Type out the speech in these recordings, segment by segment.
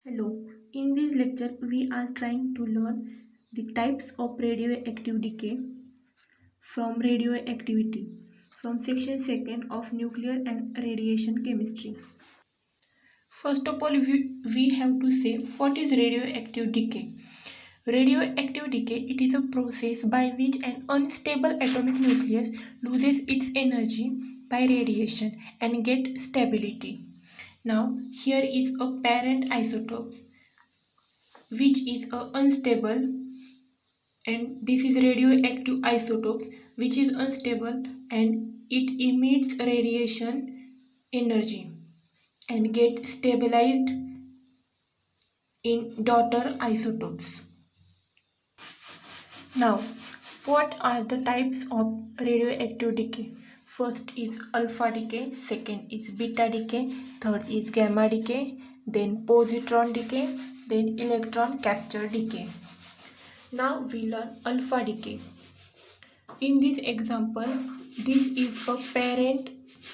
Hello, in this lecture we are trying to learn the types of radioactive decay from radioactivity from section 2nd of nuclear and radiation chemistry. First of all, we have to say what is radioactive decay. Radioactive decay, it is a process by which an unstable atomic nucleus loses its energy by radiation and get stability. Now here is a parent isotope which is unstable, and this is radioactive isotopes which is unstable and it emits radiation energy and get stabilized in daughter isotopes. Now, what are the types of radioactive decay? First is alpha decay, second is beta decay, third is gamma decay, then positron decay, then electron capture decay. Now we learn alpha decay. In this example, this is a parent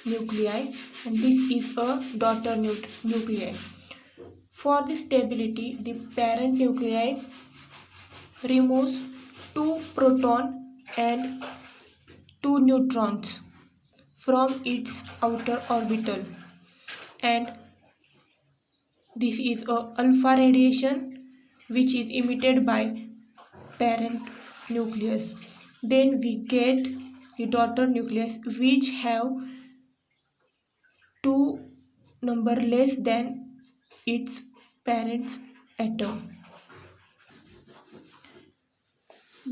nuclei and this is a daughter nuclei. For the stability, the parent nuclei removes 2 protons and 2 neutrons from its outer orbital, and this is a alpha radiation which is emitted by parent nucleus. Then we get the daughter nucleus which have 2 number less than its parent atom.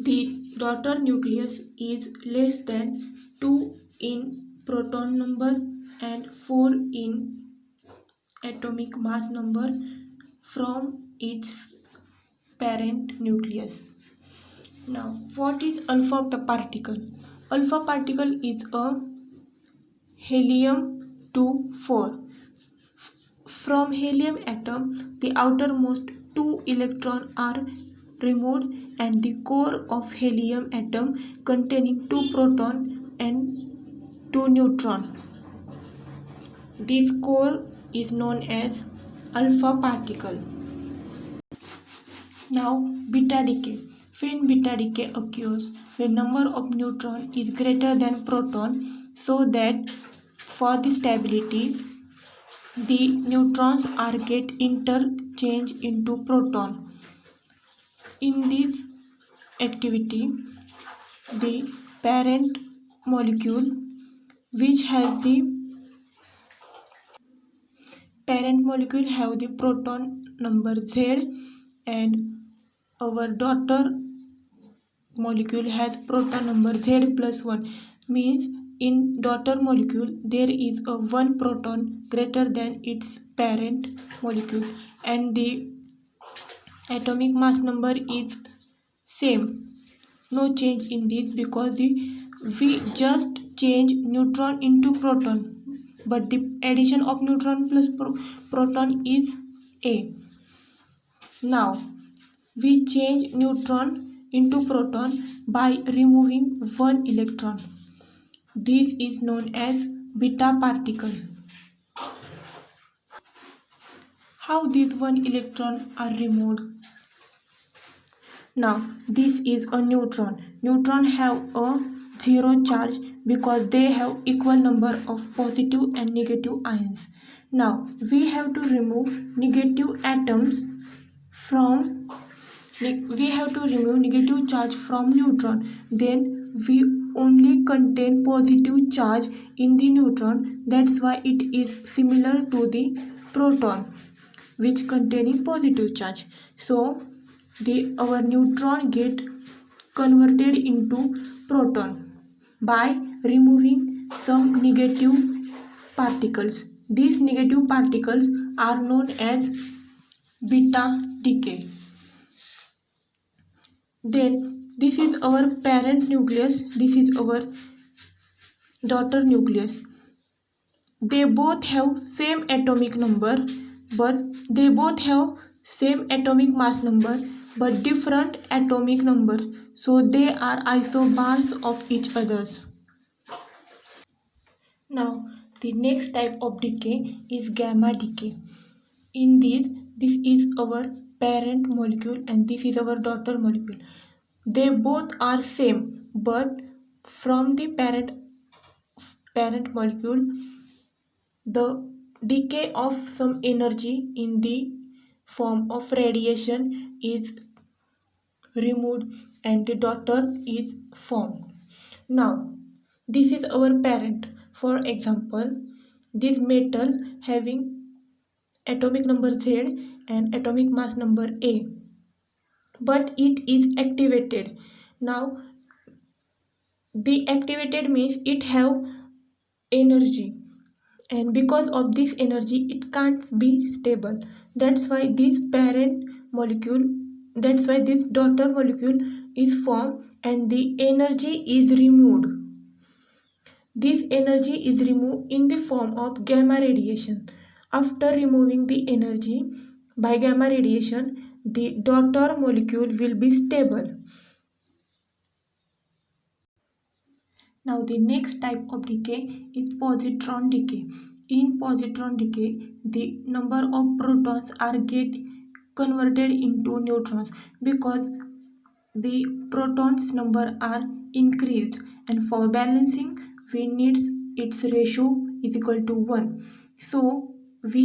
The daughter nucleus is less than 2 in proton number and 4 in atomic mass number from its parent nucleus. Now, what is alpha particle? Alpha particle is a helium-2 From helium atom, the outermost 2 electrons are removed and the core of helium atom containing 2 protons and 2 neutrons. This core is known as alpha particle. Now, beta decay. When beta decay occurs, the number of neutrons is greater than proton, so that for the stability, the neutrons are get interchanged into proton. In this activity, the parent molecule which has the proton number Z and our daughter molecule has proton number Z plus 1, means in daughter molecule there is a 1 proton greater than its parent molecule and the atomic mass number is same. No change in this because we just change neutron into proton, but the addition of neutron plus proton is A. Now we change neutron into proton by removing 1 electron. This is known as beta particle. How these 1 electron are removed? Now this is a neutron. Neutron have a 0 charge because they have equal number of positive and negative ions. Now we have to remove negative charge from neutron. Then we only contain positive charge in the neutron. That's why it is similar to the proton which containing positive charge. So our neutron get converted into proton by removing some negative particles. These negative particles are known as beta decay. Then this is our parent nucleus, this is our daughter nucleus. They both have same atomic number, but they both have same atomic mass number but different atomic number, so they are isobars of each others. Now the next type of decay is gamma decay. In this, this is our parent molecule and this is our daughter molecule. They both are same, but from the parent molecule, the decay of some energy in the form of radiation is removed and the daughter is formed. Now, this is our parent. For example, this metal having atomic number Z and atomic mass number A, but it is activated. Now, the activated means it have energy, and because of this energy it can't be stable. That's why this parent molecule, that's why this daughter molecule is formed and the energy is removed. This energy is removed in the form of gamma radiation. After removing the energy by gamma radiation, the daughter molecule will be stable. Now the next type of decay is positron decay. In positron decay, the number of protons are get converted into neutrons because the protons number are increased, and for balancing we need its ratio is equal to 1. So we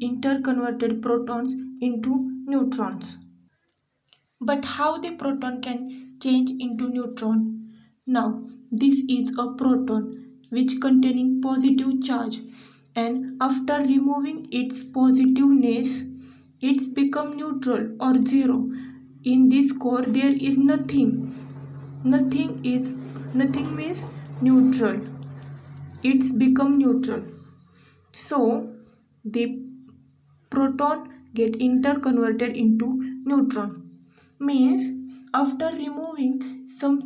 interconverted protons into neutrons. But how the proton can change into neutron? Now, this is a proton which containing positive charge, and after removing its positiveness, it's become neutral or zero. In this core there is nothing. Nothing means neutral. It's become neutral. So the proton get interconverted into neutron. Means after removing some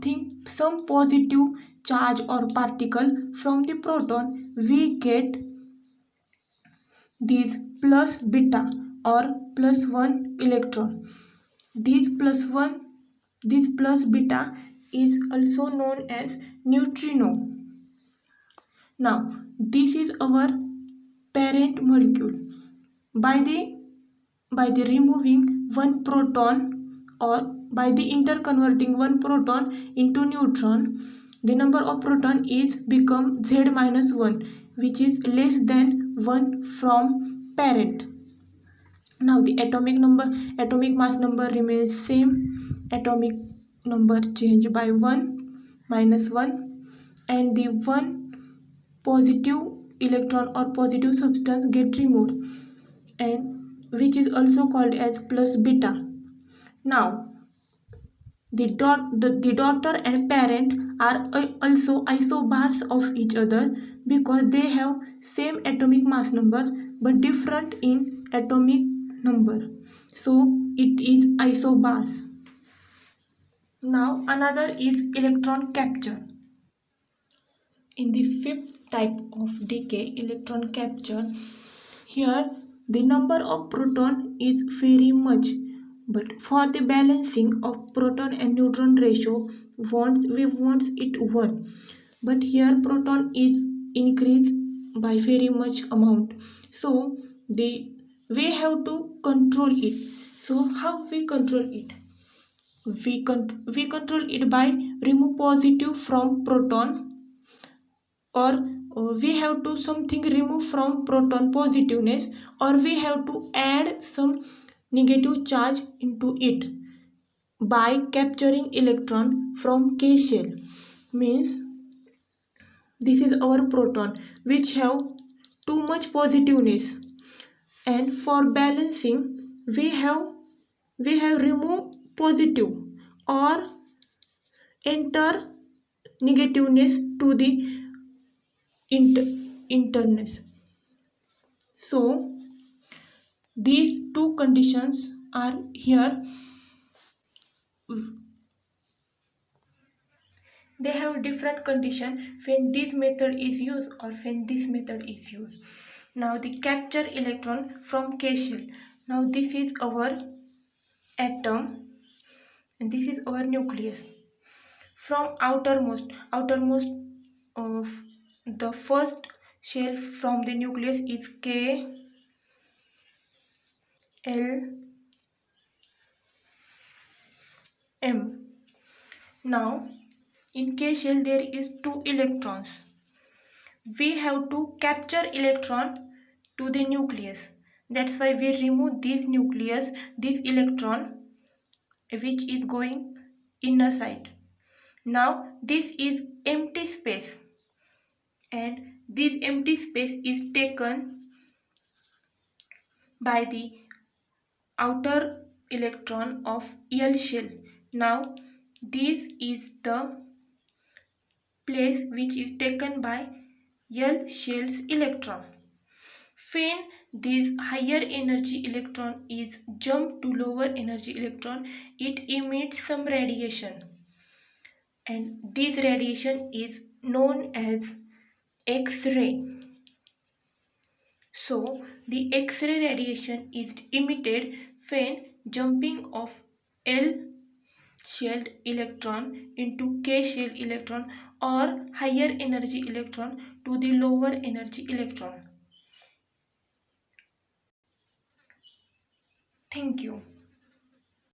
positive charge or particle from the proton, we get this plus beta or plus 1 electron. This plus beta is also known as neutrino. Now this is our parent molecule. By the removing one proton or by the interconverting one proton into neutron, the number of proton is become Z minus 1, which is less than 1 from parent. Now the atomic mass number remains same. Atomic number change by 1 minus 1, and the one positive electron or positive substance get removed, and which is also called as plus beta. Now the daughter and parent are also isobars of each other because they have same atomic mass number but different in atomic number, so it is isobars. Now another is electron capture. In the fifth type of decay, electron capture, here the number of proton is very much, but for the balancing of proton and neutron ratio, we want it 1. But here proton is increased by very much amount. So we have to control it. So how we control it? We control it by remove positive from proton, or we have to something remove from proton positiveness, or we have to add some negative charge into it by capturing electron from K shell. Means this is our proton which have too much positiveness, and for balancing we have remove positive or enter negativeness to the interness. So these two conditions are here. They have different condition when this method is used or when this method is used. Now the capture electron from K shell. Now this is our atom and this is our nucleus. From outermost of the first shell from the nucleus is K L M. Now in K shell there is 2 electrons. We have to capture electron to the nucleus. That's why we remove this nucleus, this electron which is going inner side. Now this is empty space, and this empty space is taken by the outer electron of L shell. Now this is the place which is taken by L shell's electron. When this higher energy electron is jumped to lower energy electron, it emits some radiation, and this radiation is known as X-ray. So the X-ray radiation is emitted when jumping of L shelled electron into K shell electron or higher energy electron to the lower energy electron. Thank you.